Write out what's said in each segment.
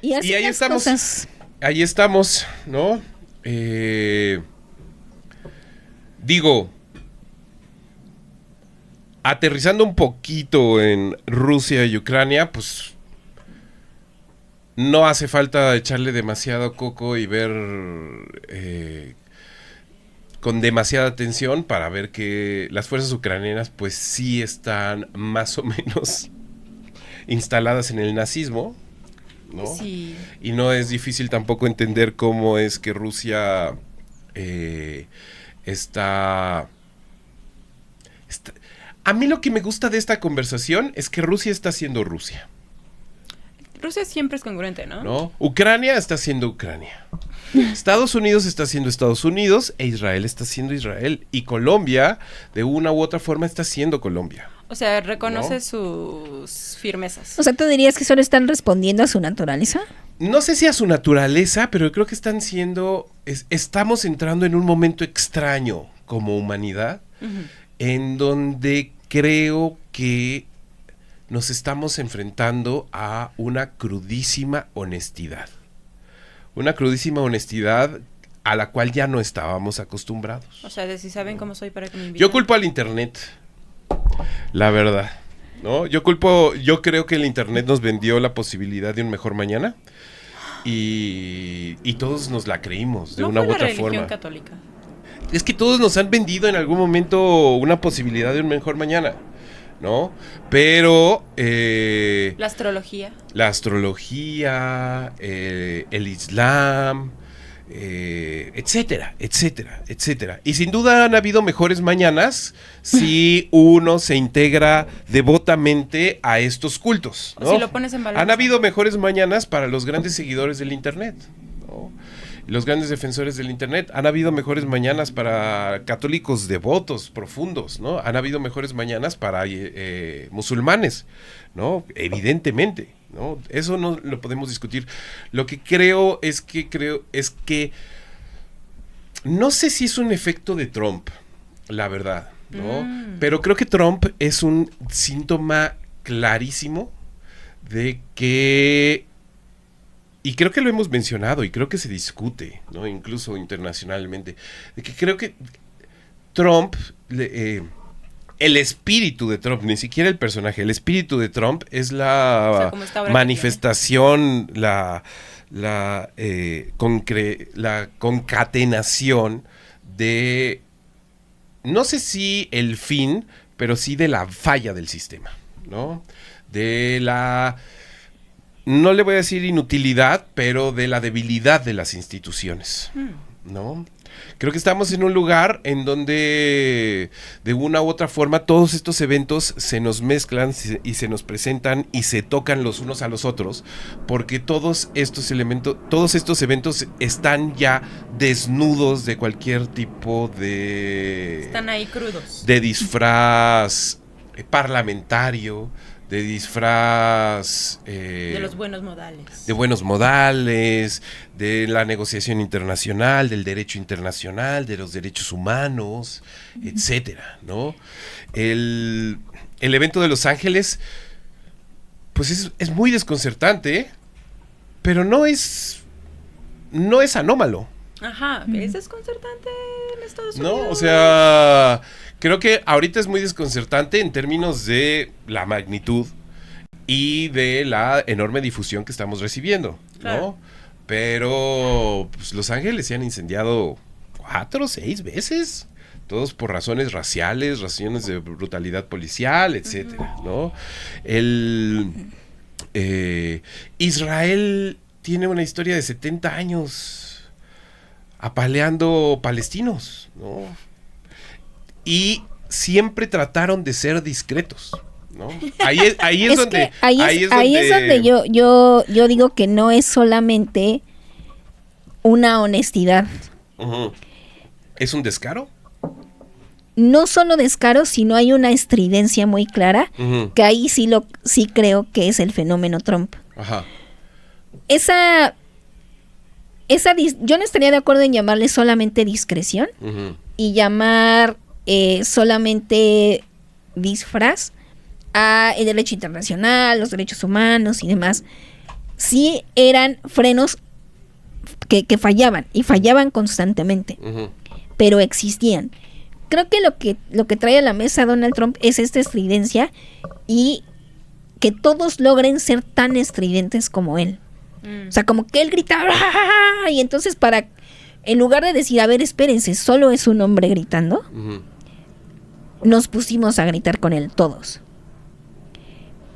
Y así ahí las estamos. cosas. Ahí estamos, ¿no? Digo, aterrizando un poquito en Rusia y Ucrania, pues no hace falta echarle demasiado coco y ver con demasiada atención para ver que las fuerzas ucranianas pues sí están más o menos instaladas en el nazismo, ¿no? Sí. Y no es difícil tampoco entender cómo es que Rusia está... A mí lo que me gusta de esta conversación es que Rusia está siendo Rusia, Rusia siempre es congruente, ¿no? ¿no? Ucrania está siendo Ucrania. Estados Unidos está siendo Estados Unidos e Israel está siendo Israel. Y Colombia, de una u otra forma, está siendo Colombia. O sea, reconoce ¿No? sus firmezas. O sea, ¿tú dirías que solo están respondiendo a su naturaleza? No sé si a su naturaleza, pero creo que están siendo... estamos entrando en un momento extraño como humanidad, en donde creo que nos estamos enfrentando a una crudísima honestidad. Una crudísima honestidad a la cual ya no estábamos acostumbrados. O sea, de si saben cómo soy para que me inviten. Yo culpo al internet, la verdad, ¿no? Yo creo que el internet nos vendió la posibilidad de un mejor mañana y todos nos la creímos de ¿No una fue u la otra religión forma. católica? Es que todos nos han vendido en algún momento una posibilidad de un mejor mañana, ¿no? Pero La astrología. la astrología, el Islam, etcétera, etcétera, etcétera. Y sin duda han habido mejores mañanas si uno se integra devotamente a estos cultos, ¿no? O si lo pones en balanza. Han habido mejores mañanas para los grandes seguidores del internet, ¿no? Los grandes defensores del internet. Han habido mejores mañanas para católicos devotos, profundos, ¿no? Han habido mejores mañanas para musulmanes, ¿no? Evidentemente, ¿no? Eso no lo podemos discutir. Lo que creo es que no sé si es un efecto de Trump, la verdad, ¿no? Pero creo que Trump es un síntoma clarísimo de que, y creo que lo hemos mencionado y creo que se discute, ¿no? Incluso internacionalmente, de que creo que Trump, el espíritu de Trump, ni siquiera el personaje, el espíritu de Trump es la como esta obra manifestación, la concatenación de, no sé si el fin, pero sí de la falla del sistema, ¿no? De la, no le voy a decir inutilidad, pero de la debilidad de las instituciones, ¿no? Creo que estamos en un lugar en donde de una u otra forma todos estos eventos se nos mezclan y se nos presentan y se tocan los unos a los otros, porque todos estos eventos están ya desnudos de cualquier tipo de... Están ahí crudos. De disfraz parlamentario, de disfraz de los buenos modales. De buenos modales, de la negociación internacional, del derecho internacional, de los derechos humanos, etcétera, ¿no? El evento de Los Ángeles, pues es muy desconcertante, pero no es anómalo. Ajá, es desconcertante en Estados Unidos. No, o sea, creo que ahorita es muy desconcertante en términos de la magnitud y de la enorme difusión que estamos recibiendo, ¿no? Claro. Pero pues, Los Ángeles se han incendiado 4 o 6 veces, todos por razones raciales, razones de brutalidad policial, etcétera, ¿no? Israel tiene una historia de 70 años apaleando palestinos, ¿no? Y siempre trataron de ser discretos, ¿no? Ahí es donde yo digo que no es solamente una honestidad. Uh-huh. ¿Es un descaro? No solo descaro, sino hay una estridencia muy clara, Uh-huh. que ahí sí creo que es el fenómeno Trump. Ajá. Yo no estaría de acuerdo en llamarle solamente discreción Uh-huh. y llamar solamente disfraz a el derecho internacional, los derechos humanos y demás. sí eran frenos que fallaban, y fallaban constantemente, Ujú. pero existían. Creo que lo que trae a la mesa Donald Trump es esta estridencia, y que todos logren ser tan estridentes como él. O sea, como que él grita ¡ah! Y entonces en lugar de decir, a ver, espérense, solo es un hombre gritando, Ujú. nos pusimos a gritar con él todos.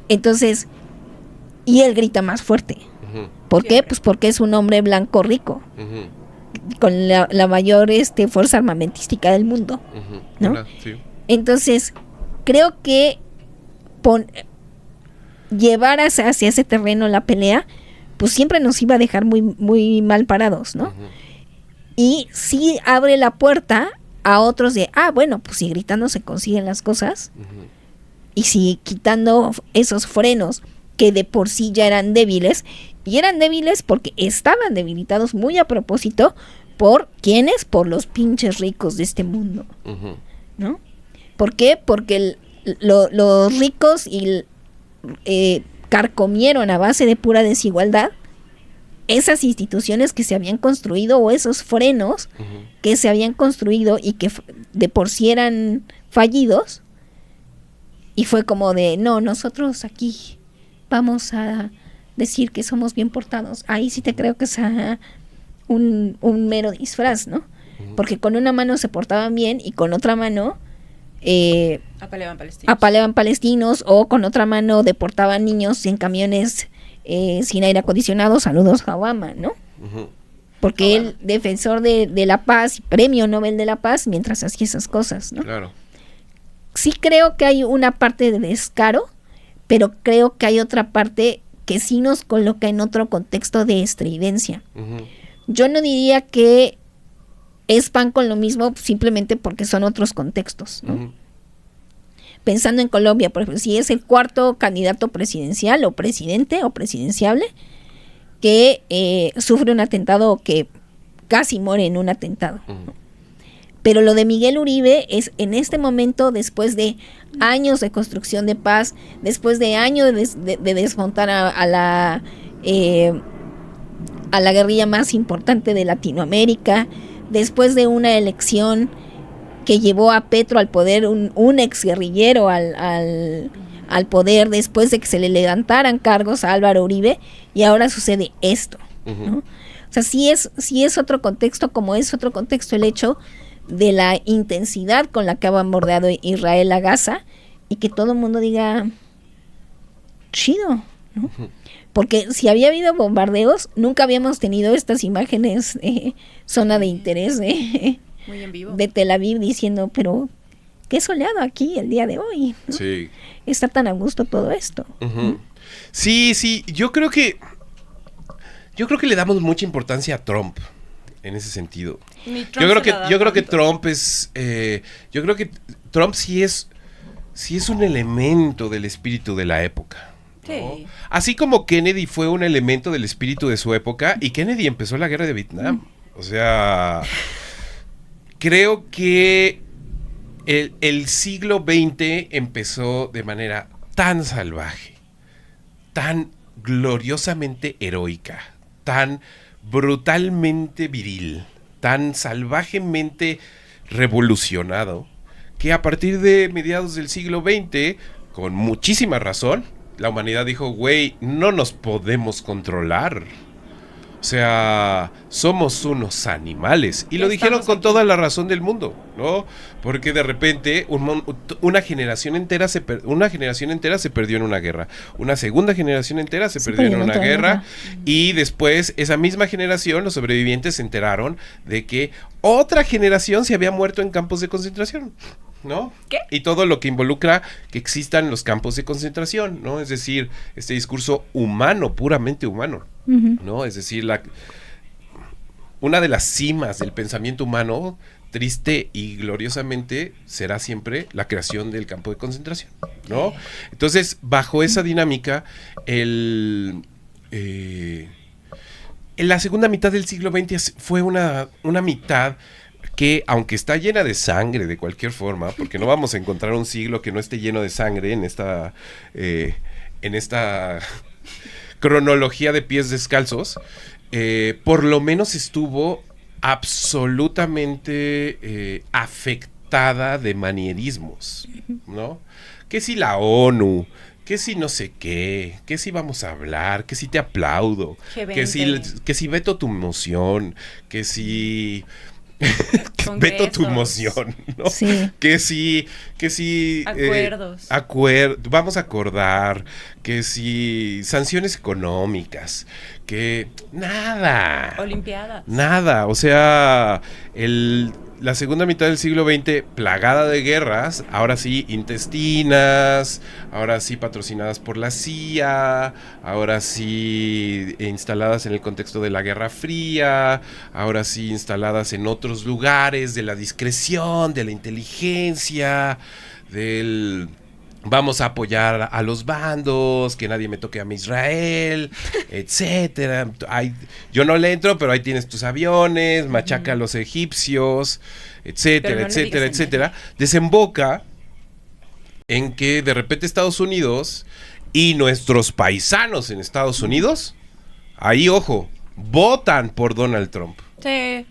Entonces, y él grita más fuerte. Ujú. ¿Por qué? Siempre. Pues porque es un hombre blanco rico, Ujú. con la mayor fuerza armamentística del mundo. Ujú. ¿No? Hola, sí. Entonces, creo que llevar hacia ese terreno la pelea, pues siempre nos iba a dejar muy, muy mal parados, ¿no? Ujú. Y sí abre la puerta a otros de, bueno, pues si gritando se consiguen las cosas, Ujú. y si quitando esos frenos que de por sí ya eran débiles, y eran débiles porque estaban debilitados muy a propósito, ¿por quiénes? Por los pinches ricos de este mundo, Ujú. ¿no? ¿Por qué? Porque los ricos carcomieron a base de pura desigualdad esas instituciones que se habían construido, o esos frenos Ujú. que se habían construido y que de por sí eran fallidos, y fue como de, no, nosotros aquí vamos a decir que somos bien portados. Ahí sí te creo que es un mero disfraz, ¿no? Ujú. Porque con una mano se portaban bien y con otra mano Apaleaban palestinos. apaleaban palestinos, o con otra mano deportaban niños en camiones sin aire acondicionado. Saludos a Obama, ¿no? Ujú. Porque Obama. él, defensor de la paz, premio Nobel de la Paz, mientras hacía esas cosas, ¿no? Claro. Sí creo que hay una parte de descaro, pero creo que hay otra parte que sí nos coloca en otro contexto de estridencia. Ujú. Yo no diría que es pan con lo mismo simplemente porque son otros contextos, ¿no? Ujú. Pensando en Colombia, por ejemplo, si es el cuarto candidato presidencial o presidente o presidenciable que sufre un atentado, o que casi muere en un atentado. Ujú. Pero lo de Miguel Uribe es en este momento, después de años de construcción de paz, después de años de desmontar a la guerrilla más importante de Latinoamérica, después de una elección que llevó a Petro al poder, un exguerrillero al poder, después de que se le levantaran cargos a Álvaro Uribe, y ahora sucede esto, Ujú. ¿no? O sea, sí es otro contexto, como es otro contexto el hecho de la intensidad con la que ha bombardeado Israel a Gaza, y que todo el mundo diga, chido, ¿no? Ujú. Porque si había habido bombardeos, nunca habíamos tenido estas imágenes de zona de interés Muy en vivo. de Tel Aviv diciendo, pero qué soleado aquí el día de hoy, ¿no? Sí. Está tan a gusto todo esto. Ujú. Sí, sí, yo creo que le damos mucha importancia a Trump en ese sentido. Ni Trump Yo creo se que la da yo creo que tanto. Trump es yo creo que Trump sí es un elemento del espíritu de la época, ¿no? Sí. Así como Kennedy fue un elemento del espíritu de su época, y Kennedy empezó la guerra de Vietnam. O sea, creo que el siglo XX empezó de manera tan salvaje, tan gloriosamente heroica, tan brutalmente viril, tan salvajemente revolucionado, que a partir de mediados del siglo XX, con muchísima razón, la humanidad dijo, güey, no nos podemos controlar. O sea, somos unos animales. Y Ya lo dijeron estamos con aquí. toda la razón del mundo, ¿no? Porque de repente una generación entera se perdió en una guerra. Una segunda generación entera se perdió en una otra guerra. Y después esa misma generación, los sobrevivientes, se enteraron de que otra generación se había muerto en campos de concentración, ¿no? ¿Qué? Y todo lo que involucra que existan los campos de concentración, ¿no? Es decir, este discurso humano, puramente humano, ¿no? Es decir, una de las cimas del pensamiento humano, triste y gloriosamente, será siempre la creación del campo de concentración, ¿no? Entonces, bajo esa dinámica, en la segunda mitad del siglo XX fue una mitad que, aunque está llena de sangre de cualquier forma, porque no vamos a encontrar un siglo que no esté lleno de sangre en esta cronología de pies descalzos, por lo menos estuvo absolutamente afectada de manierismos, ¿no? Que si la ONU, que si no sé qué, que si vamos a hablar, que si te aplaudo, que si veto tu moción, que si veto tu moción, ¿no? Sí. Que si acuerdos. Vamos a acordar, que si sanciones económicas, que nada. Olimpiadas. Nada, o sea, la segunda mitad del siglo XX plagada de guerras, ahora sí intestinas, ahora sí patrocinadas por la CIA, ahora sí instaladas en el contexto de la Guerra Fría, ahora sí instaladas en otros lugares de la discreción, de la inteligencia, del vamos a apoyar a los bandos, que nadie me toque a mi Israel, etcétera. Yo no le entro, pero ahí tienes tus aviones, machaca a los egipcios, etcétera, etcétera, etcétera. Desemboca en que de repente Estados Unidos y nuestros paisanos en Estados Unidos, ahí ojo, votan por Donald Trump. Sí,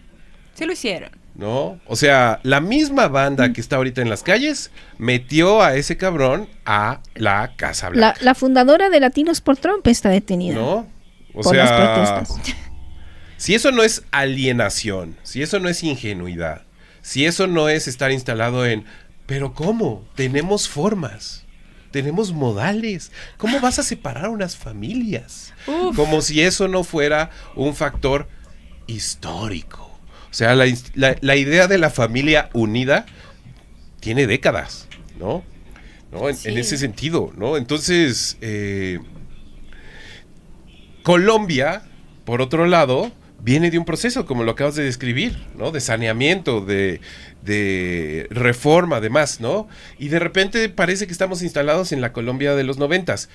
sí lo hicieron. ¿No? O sea, la misma banda que está ahorita en las calles metió a ese cabrón a la Casa Blanca. La fundadora de Latinos por Trump está detenida. ¿No? O por sea, las protestas. Si eso no es alienación, si eso no es ingenuidad, si eso no es estar instalado en, pero ¿cómo? Tenemos formas, tenemos modales. ¿Cómo vas a separar unas familias? Como si eso no fuera un factor histórico. O sea, la idea de la familia unida tiene décadas, ¿no? En ese sentido, ¿no? Entonces, Colombia, por otro lado, viene de un proceso, como lo acabas de describir, ¿no? De saneamiento, de reforma, además, ¿no? Y de repente parece que estamos instalados en la Colombia de los 90s.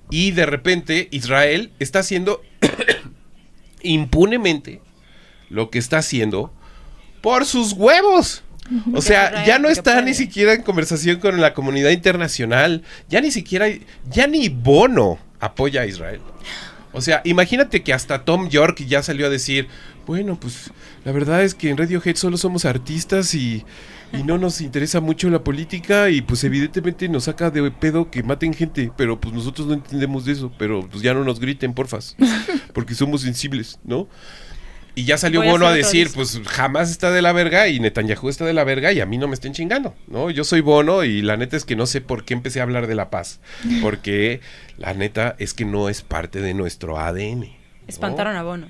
Y de repente Israel está haciendo impunemente lo que está haciendo por sus huevos. O sea, ya no está ni siquiera en conversación con la comunidad internacional. Ya ni Bono apoya a Israel. O sea, imagínate que hasta Tom York ya salió a decir, bueno, pues la verdad es que en Radiohead solo somos artistas y no nos interesa mucho la política y pues evidentemente nos saca de pedo que maten gente, pero pues nosotros no entendemos de eso, pero pues ya no nos griten, porfas, porque somos sensibles, ¿no? Y ya salió Bono a decir, pues jamás está de la verga y Netanyahu está de la verga y a mí no me estén chingando, ¿no? Yo soy Bono y la neta es que no sé por qué empecé a hablar de la paz, porque la neta es que no es parte de nuestro ADN, ¿no? Espantaron a Bono.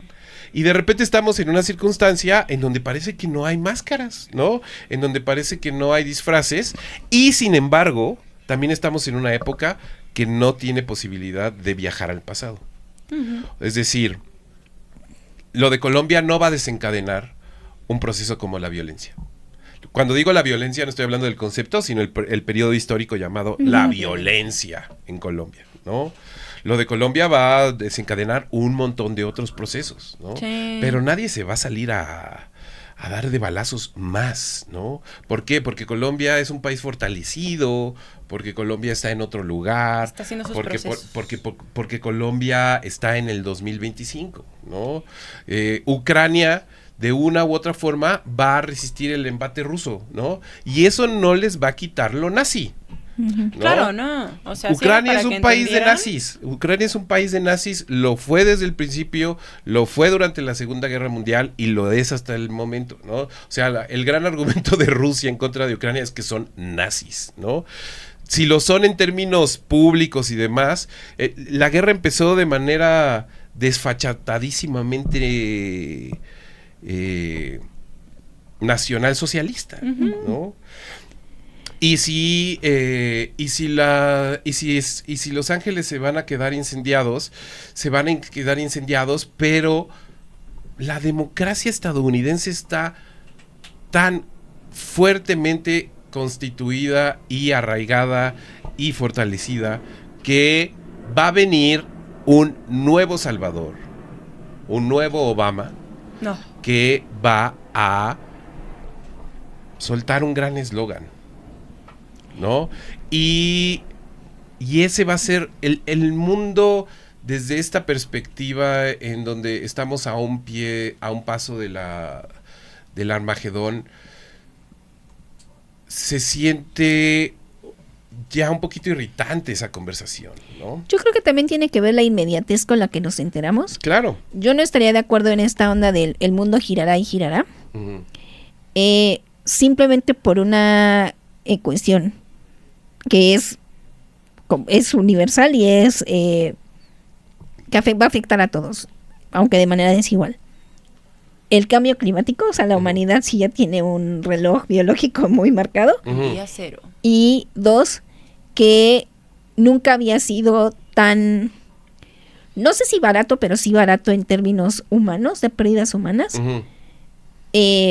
Y de repente estamos en una circunstancia en donde parece que no hay máscaras, ¿no? En donde parece que no hay disfraces y sin embargo, también estamos en una época que no tiene posibilidad de viajar al pasado. Es decir, lo de Colombia no va a desencadenar un proceso como la violencia. Cuando digo la violencia no estoy hablando del concepto, sino el periodo histórico llamado la violencia en Colombia, ¿no? Lo de Colombia va a desencadenar un montón de otros procesos, ¿no? Sí. Pero nadie se va a salir a dar de balazos más, ¿no? ¿Por qué? Porque Colombia es un país fortalecido, porque Colombia está en otro lugar, está haciendo sus procesos. Porque Colombia está en el 2025, ¿no? Ucrania de una u otra forma va a resistir el embate ruso, ¿no? Y eso no les va a quitar lo nazi. ¿No? Claro, no. O sea, Ucrania es un país de nazis. Ucrania es un país de nazis. Lo fue desde el principio, lo fue durante la Segunda Guerra Mundial y lo es hasta el momento, ¿no? O sea, el gran argumento de Rusia en contra de Ucrania es que son nazis, ¿no? Si lo son en términos públicos y demás, la guerra empezó de manera desfachatadísimamente nacional socialista, ¿no? Y si Los Ángeles se van a quedar incendiados, pero la democracia estadounidense está tan fuertemente constituida y arraigada y fortalecida que va a venir un nuevo Salvador, un nuevo Obama, que va a soltar un gran eslogan, ¿no? Y ese va a ser el mundo desde esta perspectiva en donde estamos a un paso del Armagedón, se siente ya un poquito irritante esa conversación, ¿no? Yo creo que también tiene que ver la inmediatez con la que nos enteramos. Claro. Yo no estaría de acuerdo en esta onda del el mundo girará y girará. Ujú. Simplemente por una cuestión que es universal y es que va a afectar a todos, aunque de manera desigual. El cambio climático, o sea, la humanidad sí ya tiene un reloj biológico muy marcado. Ujú. Día cero. Y dos, que nunca había sido tan, no sé si barato, pero sí barato en términos humanos, de pérdidas humanas, Ujú.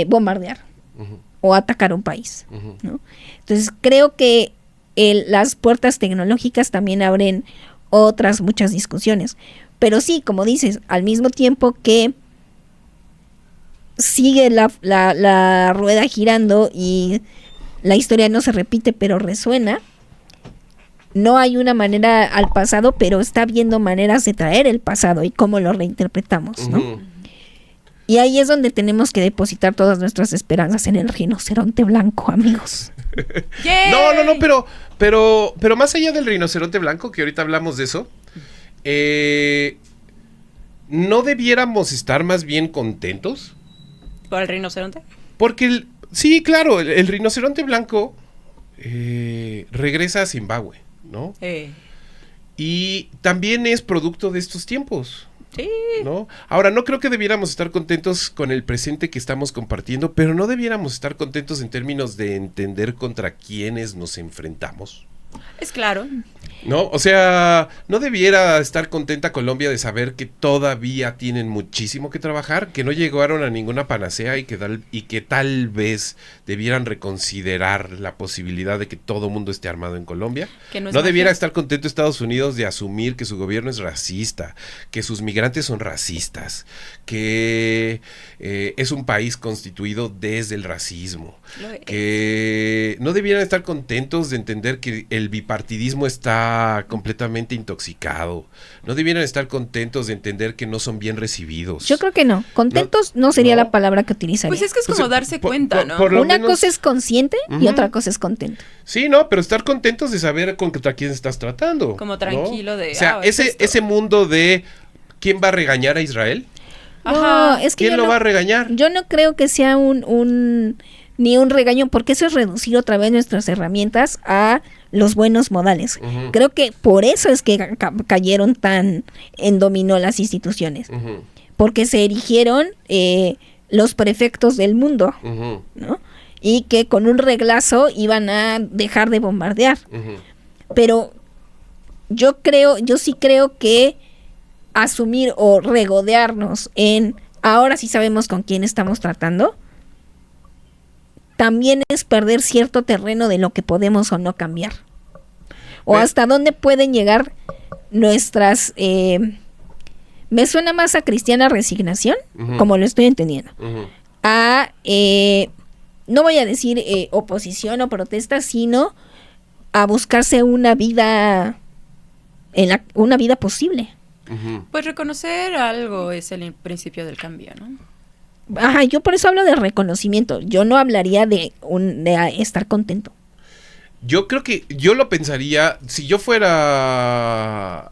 bombardear Ujú. o atacar un país, Ujú. ¿no? Entonces creo que las puertas tecnológicas también abren otras muchas discusiones. Pero sí, como dices, al mismo tiempo que sigue la rueda girando y la historia no se repite, pero resuena, no hay una manera al pasado, pero está habiendo maneras de traer el pasado y cómo lo reinterpretamos, ¿no? Ujú. Y ahí es donde tenemos que depositar todas nuestras esperanzas en el rinoceronte blanco, amigos. ¡Yay! No, pero más allá del rinoceronte blanco, que ahorita hablamos de eso, ¿no debiéramos estar más bien contentos? ¿Por el rinoceronte? Porque, sí, claro, el rinoceronte blanco regresa a Zimbabue, ¿no? Y también es producto de estos tiempos, Sí. ¿no? Ahora, no creo que debiéramos estar contentos con el presente que estamos compartiendo, pero no debiéramos estar contentos en términos de entender contra quiénes nos enfrentamos, Es claro. ¿no? O sea, no debiera estar contenta Colombia de saber que todavía tienen muchísimo que trabajar, que no llegaron a ninguna panacea y que tal vez debieran reconsiderar la posibilidad de que todo mundo esté armado en Colombia. Que no es No debiera magia. estar contento Estados Unidos de asumir que su gobierno es racista, que sus migrantes son racistas, que es un país constituido desde el racismo, Lo es. que no debieran estar contentos de entender que el bipartidismo está completamente intoxicado, no debieran estar contentos de entender que no son bien recibidos. Yo creo que no. Contentos no sería no. la palabra que utilizaría. Pues es que es Pues, como darse cuenta, ¿no? por lo Una menos- cosa es consciente y Ujú. otra cosa es contento. Sí, no, pero estar contentos de saber contra quién estás tratando. Como ¿no? tranquilo de, O sea, es esto. ese mundo de ¿quién va a regañar a Israel? No, es que ¿Quién yo lo no, va a regañar? yo no creo que sea ni un regaño, porque eso es reducir otra vez nuestras herramientas a los buenos modales. Ujú. Creo que por eso es que cayeron tan en dominó las instituciones, Ujú, porque se erigieron los prefectos del mundo, ujú, ¿no? Y que con un reglazo iban a dejar de bombardear. ujú. Pero yo sí creo que asumir o regodearnos en ahora sí sabemos con quién estamos tratando, también es perder cierto terreno de lo que podemos o no cambiar. O Ve- hasta dónde pueden llegar nuestras... me suena más a cristiana resignación, Ujú. como lo estoy entendiendo. Ujú. A, no voy a decir oposición o protesta, sino a buscarse una vida, una vida posible. Ujú. Pues reconocer algo es el principio del cambio, ¿no? Ajá, yo por eso hablo de reconocimiento. Yo no hablaría de estar contento. Yo creo que yo lo pensaría, si yo fuera,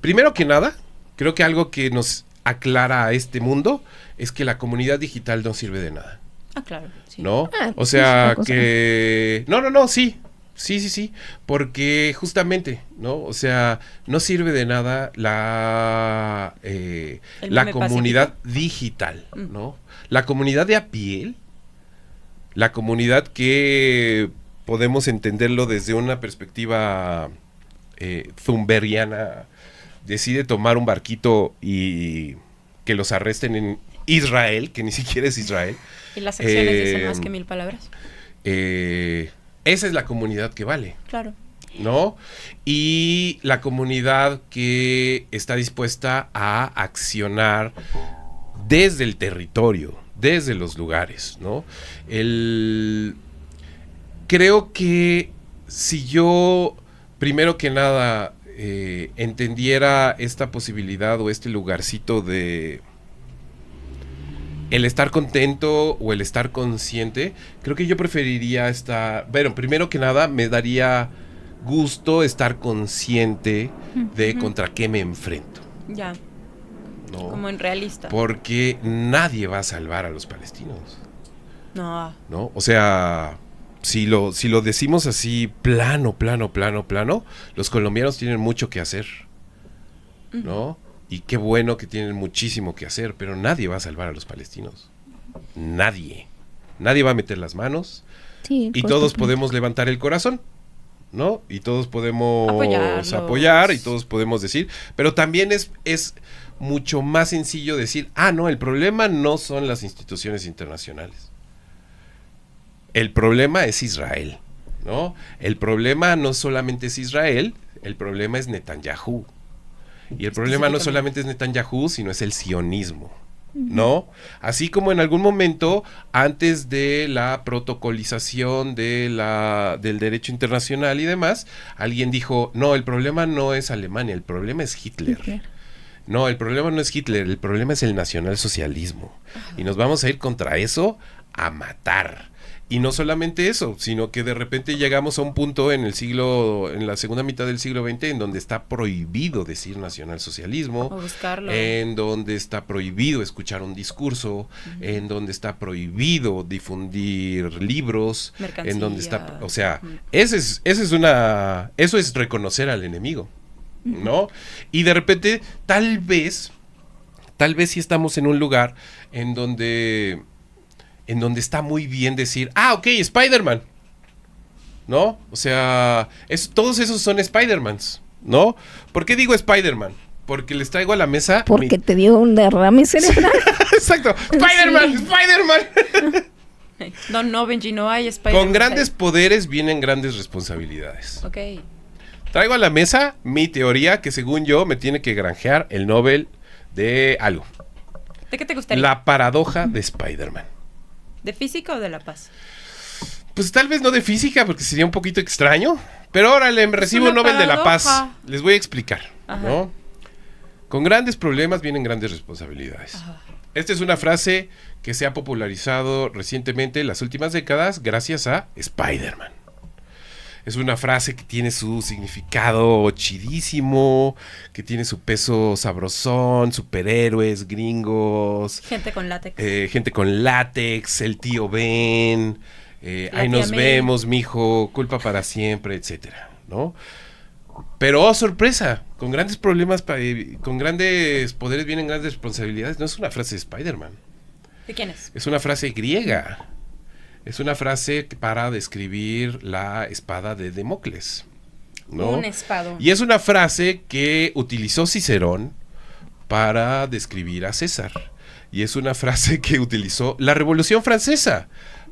primero que nada, creo que algo que nos aclara a este mundo es que la comunidad digital no sirve de nada, Ah, claro. Sí. ¿no? Ah, O es sea, una cosa. que... Sí, porque justamente, ¿no? O sea, no sirve de nada la meme comunidad digital, Mm. ¿no? La comunidad de a pie, la comunidad que podemos entenderlo desde una perspectiva zumberiana, decide tomar un barquito y que los arresten en Israel, que ni siquiera es Israel. Y las acciones dicen Eh, más que 1000 palabras. Esa es la comunidad que vale, Claro. ¿no? Y la comunidad que está dispuesta a accionar desde el territorio, desde los lugares, ¿no? Creo que si yo, primero que nada, entendiera esta posibilidad o este lugarcito de el estar contento o el estar consciente, creo que yo preferiría estar, bueno, primero que nada me daría gusto estar consciente de contra qué me enfrento. Ya. ¿No? Como en realista. Porque nadie va a salvar a los palestinos. No. ¿No? O sea, si lo decimos así plano, los colombianos tienen mucho que hacer, ¿no? Y qué bueno que tienen muchísimo que hacer, pero nadie va a salvar a los palestinos. Nadie va a meter las manos. Sí, Y todos podemos levantar el corazón, ¿no? Y todos podemos apoyar y todos podemos decir, pero también es mucho más sencillo decir, no, el problema no son las instituciones internacionales. El problema es Israel, ¿no? El problema no solamente es Israel, el problema es Netanyahu. Y el problema no solamente es Netanyahu, sino es el sionismo, ¿no? Así como en algún momento, antes de la protocolización del derecho internacional y demás, alguien dijo, no, el problema no es Alemania, el problema es Hitler. No, el problema no es Hitler, el problema es el nacionalsocialismo. Y nos vamos a ir contra eso a matar. Y no solamente eso, sino que de repente llegamos a un punto en la segunda mitad del siglo XX en donde está prohibido decir nacionalsocialismo, o buscarlo, en donde está prohibido escuchar un discurso, en donde está prohibido difundir libros, mercancía, en donde está, o sea, eso es reconocer al enemigo, ¿no? Y de repente, tal vez sí estamos en un lugar en donde está muy bien decir, ok, Spider-Man, ¿no? O sea, todos esos son Spider-Mans, ¿no? ¿Por qué digo Spider-Man? Porque les traigo a la mesa... Porque te dio un derrame cerebral. Exacto, Spider-Man. No, Benji, no hay Spider-Man. Con grandes poderes vienen grandes responsabilidades. Ok. Traigo a la mesa mi teoría que según yo me tiene que granjear el Nobel de algo. ¿De qué te gustaría? La paradoja de Spider-Man. ¿De física o de la paz? Pues tal vez no de física, porque sería un poquito extraño. Pero órale, me recibo un Nobel de la Paz. Les voy a explicar, ¿no? Con grandes problemas vienen grandes responsabilidades. Esta es una frase que se ha popularizado recientemente en las últimas décadas gracias a Spider-Man. Es una frase que tiene su significado chidísimo, que tiene su peso sabrosón, superhéroes, gringos. Gente con látex, el tío Ben, ahí nos vemos, mijo, culpa para siempre, etcétera, ¿no? Pero, oh, sorpresa, con grandes problemas, con grandes poderes vienen grandes responsabilidades. No es una frase de Spider-Man. ¿De quién es? Es una frase griega. Es una frase para describir la espada de Democles, ¿no? Un espadón. Y es una frase que utilizó Cicerón para describir a César. Y es una frase que utilizó la Revolución Francesa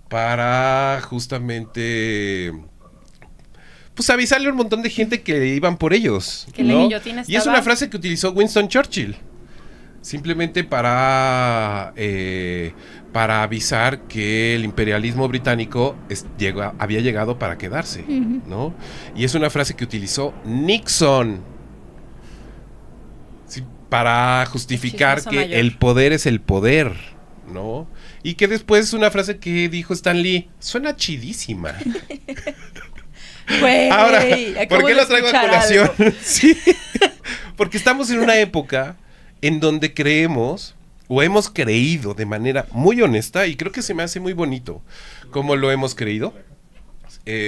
para justamente... pues avisarle a un montón de gente que iban por ellos, ¿no? Y es una frase que utilizó Winston Churchill. Simplemente para avisar que el imperialismo británico había llegado para quedarse, ¿no? Y es una frase que utilizó Nixon para justificar que el poder es el poder, ¿no? Y que después es una frase que dijo Stan Lee. Suena chidísima. Wey, ahora, ¿por qué lo traigo a colación? Sí, porque estamos en una época en donde creemos o hemos creído de manera muy honesta, y creo que se me hace muy bonito cómo lo hemos creído,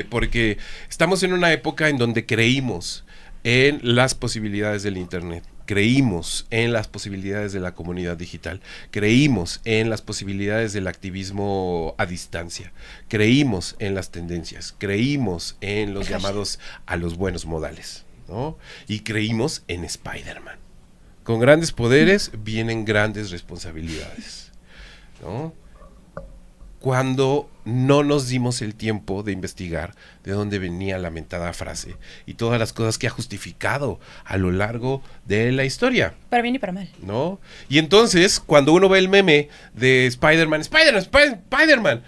porque estamos en una época en donde creímos en las posibilidades del internet, creímos en las posibilidades de la comunidad digital, creímos en las posibilidades del activismo a distancia, creímos en las tendencias, creímos en los llamados a los buenos modales, ¿no? Y creímos en Spider-Man. Con grandes poderes vienen grandes responsabilidades, ¿no? Cuando no nos dimos el tiempo de investigar de dónde venía la mentada frase y todas las cosas que ha justificado a lo largo de la historia. Para bien y para mal, ¿no? Y entonces, cuando uno ve el meme de Spider-Man, Spider-Man,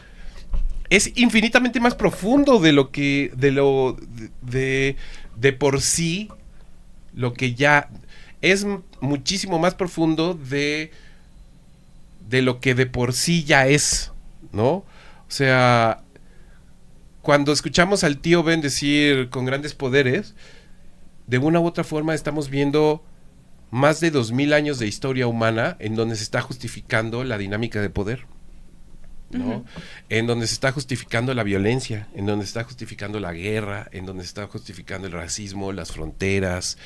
es infinitamente más profundo de lo que, de por sí lo que ya es muchísimo más profundo de lo que de por sí ya es, ¿no? O sea, cuando escuchamos al tío Ben decir con grandes poderes, de una u otra forma estamos viendo más de 2000 años de historia humana en donde se está justificando la dinámica de poder, ¿no? Uh-huh. En donde se está justificando la violencia, en donde se está justificando la guerra, en donde se está justificando el racismo, las fronteras,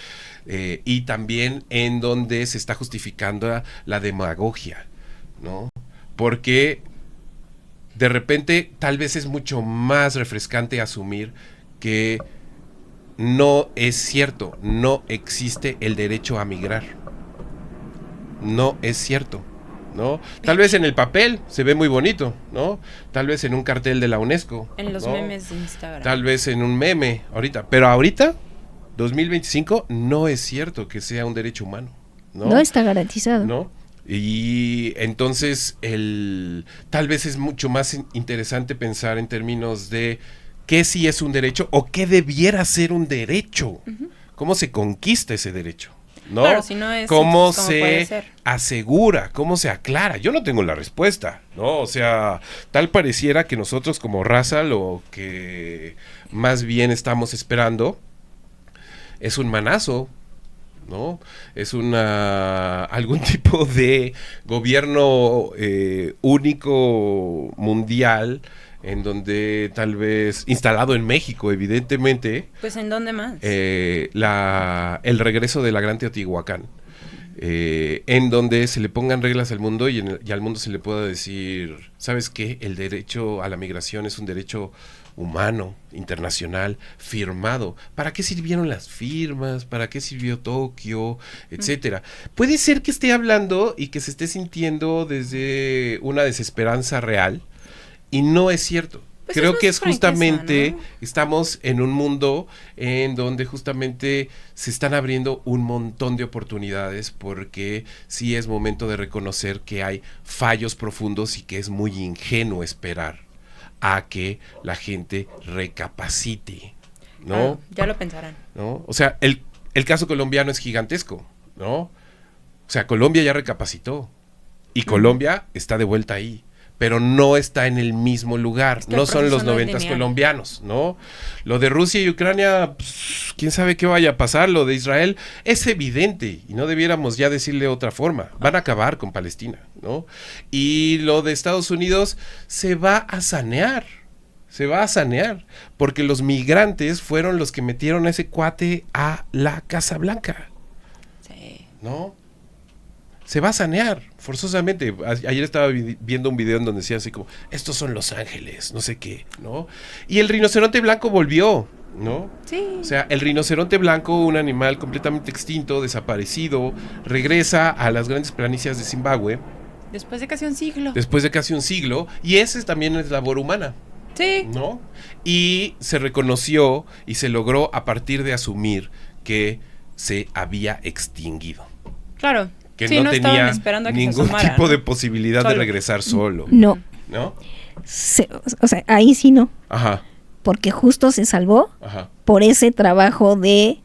y también en donde se está justificando la demagogia, ¿no? Porque de repente tal vez es mucho más refrescante asumir que no es cierto, no existe el derecho a migrar. No es cierto, ¿no? Tal vez en el papel se ve muy bonito, ¿no? Tal vez en un cartel de la UNESCO. En los ¿no? memes de Instagram. Tal vez en un meme ahorita. Pero ahorita, 2025, no es cierto que sea un derecho humano, ¿no? No está garantizado. ¿No? Y entonces tal vez es mucho más interesante pensar en términos de qué sí es un derecho o qué debiera ser un derecho. Uh-huh. ¿Cómo se conquista ese derecho? ¿No? Claro, si no es, ¿cómo se asegura? ¿Cómo se aclara? Yo no tengo la respuesta, ¿no? O sea, tal pareciera que nosotros como raza lo que más bien estamos esperando es un manazo, ¿no? Es algún tipo de gobierno único mundial, en donde tal vez, instalado en México, evidentemente. Pues ¿en dónde más? El regreso de la Gran Teotihuacán, en donde se le pongan reglas al mundo y al mundo se le pueda decir, ¿sabes qué? El derecho a la migración es un derecho humano, internacional, firmado. ¿Para qué sirvieron las firmas? ¿Para qué sirvió Tokio? Etcétera. Puede ser que esté hablando y que se esté sintiendo desde una desesperanza real, y no es cierto. Pues creo que es justamente, ¿no? Estamos en un mundo en donde justamente se están abriendo un montón de oportunidades, porque sí es momento de reconocer que hay fallos profundos y que es muy ingenuo esperar a que la gente recapacite, ¿no? Ya lo pensarán. ¿No? O sea, el caso colombiano es gigantesco, ¿no? O sea, Colombia ya recapacitó y Colombia está de vuelta ahí, pero no está en el mismo lugar, es que no son los 90 colombianos, ¿no? Lo de Rusia y Ucrania, pues, quién sabe qué vaya a pasar. Lo de Israel es evidente y no debiéramos ya decirle de otra forma. Van a acabar con Palestina, ¿no? Y lo de Estados Unidos se va a sanear, porque los migrantes fueron los que metieron a ese cuate a la Casa Blanca. Sí. ¿No? Se va a sanear, forzosamente. Ayer estaba viendo un video en donde decía así como, estos son Los Ángeles, no sé qué, ¿no? Y el rinoceronte blanco volvió, ¿no? Sí. O sea, el rinoceronte blanco, un animal completamente extinto, desaparecido, regresa a las grandes planicies de Zimbabue. Después de casi un siglo. Y ese también es labor humana. Sí. ¿No? Y se reconoció y se logró a partir de asumir que se había extinguido. Claro. Que sí, no tenía ningún tipo de posibilidad de regresar solo. No. ¿No? O sea, ahí sí no. Ajá. Porque justo se salvó Ajá. por ese trabajo de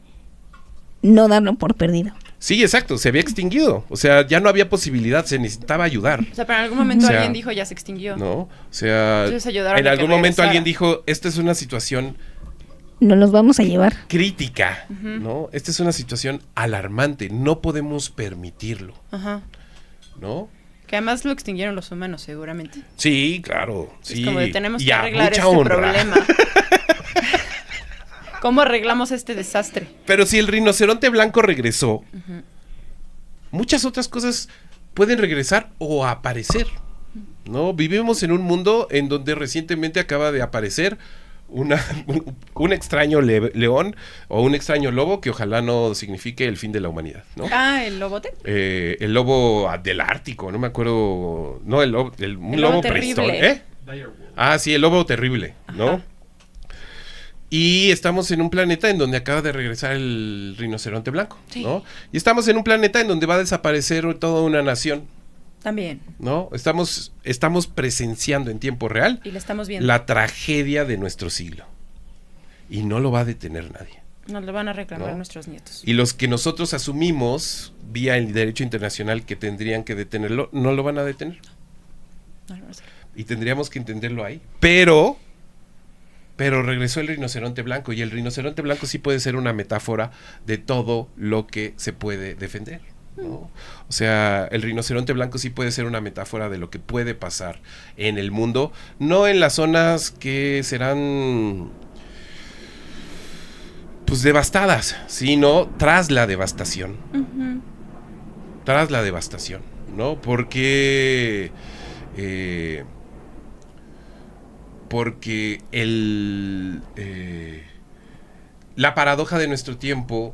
no darlo por perdido. Sí, exacto, se había extinguido. O sea, ya no había posibilidad, se necesitaba ayudar. O sea, pero en algún momento alguien dijo, ya se extinguió. No, o sea, en algún momento alguien dijo, esta es una situación... No los vamos a llevar. Crítica, ¿no? Esta es una situación alarmante, no podemos permitirlo. Ajá. ¿No? Que además lo extinguieron los humanos, seguramente. Sí, claro. Sí. Es como de, tenemos y que arreglar este problema. ¿Cómo arreglamos este desastre? Pero si el rinoceronte blanco regresó, muchas otras cosas pueden regresar o aparecer, ¿no? Vivimos en un mundo en donde recientemente acaba de aparecer un extraño león o un extraño lobo que ojalá no signifique el fin de la humanidad, ¿no? Ah, ¿el lobote? El lobo del Ártico, no me acuerdo. No, un lobo prehistórico. Ah, sí, el lobo terrible, ¿no? Ajá. Y estamos en un planeta en donde acaba de regresar el rinoceronte blanco, sí. ¿no? Y estamos en un planeta en donde va a desaparecer toda una nación. También. ¿No? Estamos presenciando en tiempo real y la estamos viendo. La tragedia de nuestro siglo. Y no lo va a detener nadie. Nos lo van a reclamar ¿no? nuestros nietos. Y los que nosotros asumimos vía el derecho internacional que tendrían que detenerlo, no lo van a detener. No lo van a hacer. Y tendríamos que entenderlo ahí. Pero regresó el rinoceronte blanco, y el rinoceronte blanco sí puede ser una metáfora de todo lo que se puede defender, ¿no? O sea, el rinoceronte blanco sí puede ser una metáfora de lo que puede pasar en el mundo, no en las zonas que serán pues devastadas, sino tras la devastación. Ujú. Tras la devastación, ¿no? Porque la paradoja de nuestro tiempo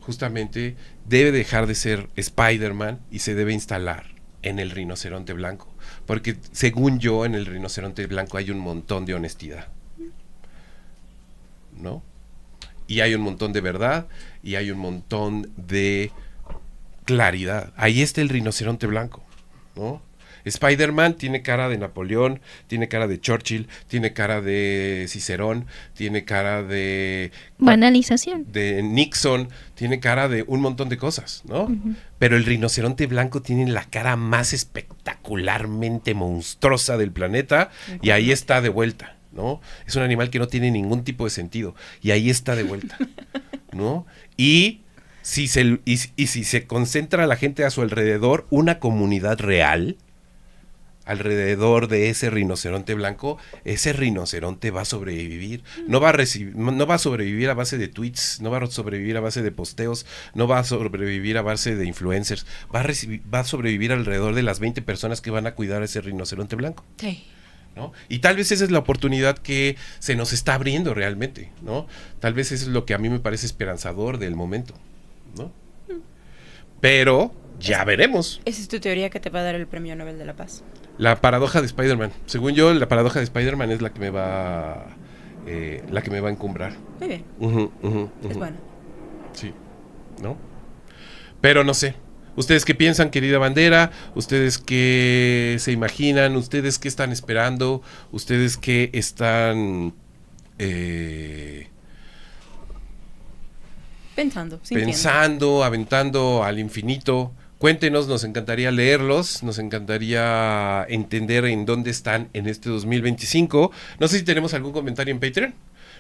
justamente debe dejar de ser Spider-Man y se debe instalar en el rinoceronte blanco, porque según yo en el rinoceronte blanco hay un montón de honestidad, ¿no? Y hay un montón de verdad y hay un montón de claridad. Ahí está el rinoceronte blanco, ¿no? Spider-Man tiene cara de Napoleón, tiene cara de Churchill, tiene cara de Cicerón, tiene cara de Banalización. de Nixon, tiene cara de un montón de cosas, ¿no? Ujú. Pero el rinoceronte blanco tiene la cara más espectacularmente monstruosa del planeta, y ahí está de vuelta, ¿no? Es un animal que no tiene ningún tipo de sentido, y ahí está de vuelta, ¿no? Y si se concentra la gente a su alrededor, una comunidad real alrededor de ese rinoceronte blanco, ese rinoceronte va a sobrevivir. No va a sobrevivir a base de tweets, no va a sobrevivir a base de posteos, no va a sobrevivir a base de influencers, va a sobrevivir alrededor de las 20 personas que van a cuidar a ese rinoceronte blanco, Sí. ¿no? Y tal vez esa es la oportunidad que se nos está abriendo realmente, ¿no? Tal vez eso es lo que a mí me parece esperanzador del momento, ¿no? Pero ya veremos. Esa es tu teoría que te va a dar el Premio Nobel de la Paz. La paradoja de Spider-Man. Según yo, la paradoja de Spider-Man es la que me va a encumbrar. Muy bien. Ujú, ujú, Es ujú. bueno. Sí, ¿no? Pero no sé. ¿Ustedes qué piensan, querida bandera? ¿Ustedes qué se imaginan? ¿Ustedes qué están esperando? ¿Ustedes qué están Pensando, sintiendo. pensando, aventando al infinito? Cuéntenos, nos encantaría leerlos, nos encantaría entender en dónde están en este 2025. No sé si tenemos algún comentario en Patreon.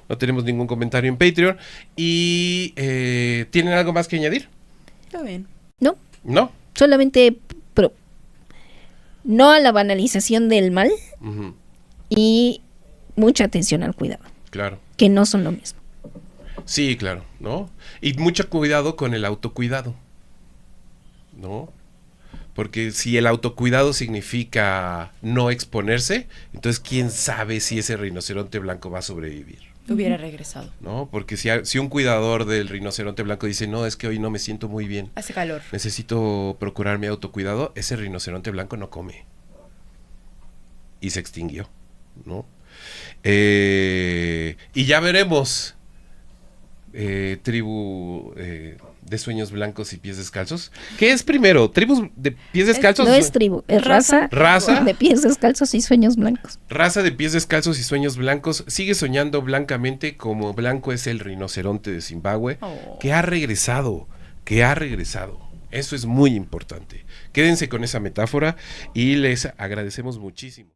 No tenemos ningún comentario en Patreon. Y ¿tienen algo más que añadir? Está bien. No, ¿No? solamente no a la banalización del mal Ujú, y mucha atención al cuidado, claro. que no son lo mismo. Sí, claro, ¿no? Y mucho cuidado con el autocuidado, ¿no? Porque si el autocuidado significa no exponerse, entonces quién sabe si ese rinoceronte blanco va a sobrevivir, Hubiera regresado. ¿no? Porque si un cuidador del rinoceronte blanco dice, no, es que hoy no me siento muy bien, Hace calor. necesito procurar mi autocuidado, ese rinoceronte blanco no come. Y se extinguió, ¿no? Y ya veremos, tribu de sueños blancos y pies descalzos. ¿Qué es primero? ¿Tribus de pies descalzos? No es tribu, es raza, Raza. de pies descalzos y sueños blancos. Raza de pies descalzos y sueños blancos. Sigue soñando blancamente como blanco es el rinoceronte de Zimbabue, Oh. que ha regresado, que ha regresado. Eso es muy importante. Quédense con esa metáfora y les agradecemos muchísimo.